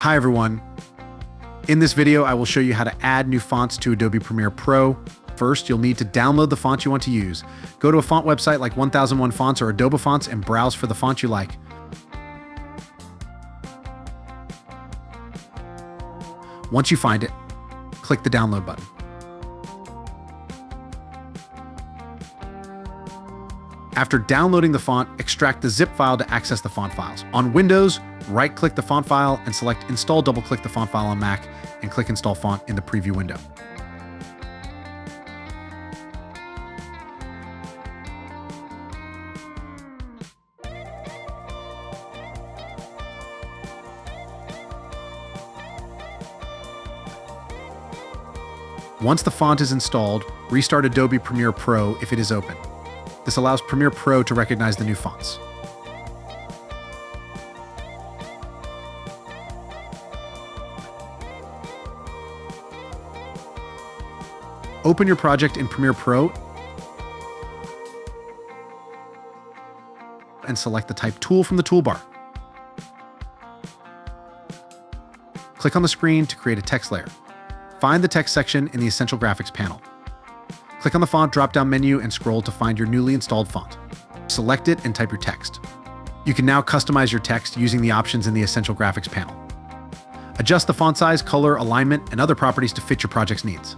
Hi everyone. In this video, I will show you how to add new fonts to Adobe Premiere Pro. First, you'll need to download the font you want to use. Go to a font website like 1001 Fonts or Adobe Fonts and browse for the font you like. Once you find it, click the download button. After downloading the font, extract the zip file to access the font files. On Windows, right-click the font file and select Install, double-click the font file on Mac, and click Install Font in the preview window. Once the font is installed, restart Adobe Premiere Pro if it is open. This allows Premiere Pro to recognize the new fonts. Open your project in Premiere Pro and select the Type tool from the toolbar. Click on the screen to create a text layer. Find the text section in the Essential Graphics panel. Click on the font drop-down menu and scroll to find your newly installed font. Select it and type your text. You can now customize your text using the options in the Essential Graphics panel. Adjust the font size, color, alignment, and other properties to fit your project's needs.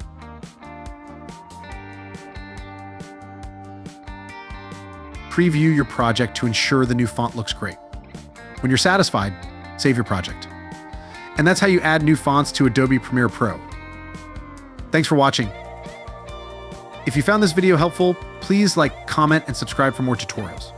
Preview your project to ensure the new font looks great. When you're satisfied, save your project. And that's how you add new fonts to Adobe Premiere Pro. Thanks for watching. If you found this video helpful, please like, comment, and subscribe for more tutorials.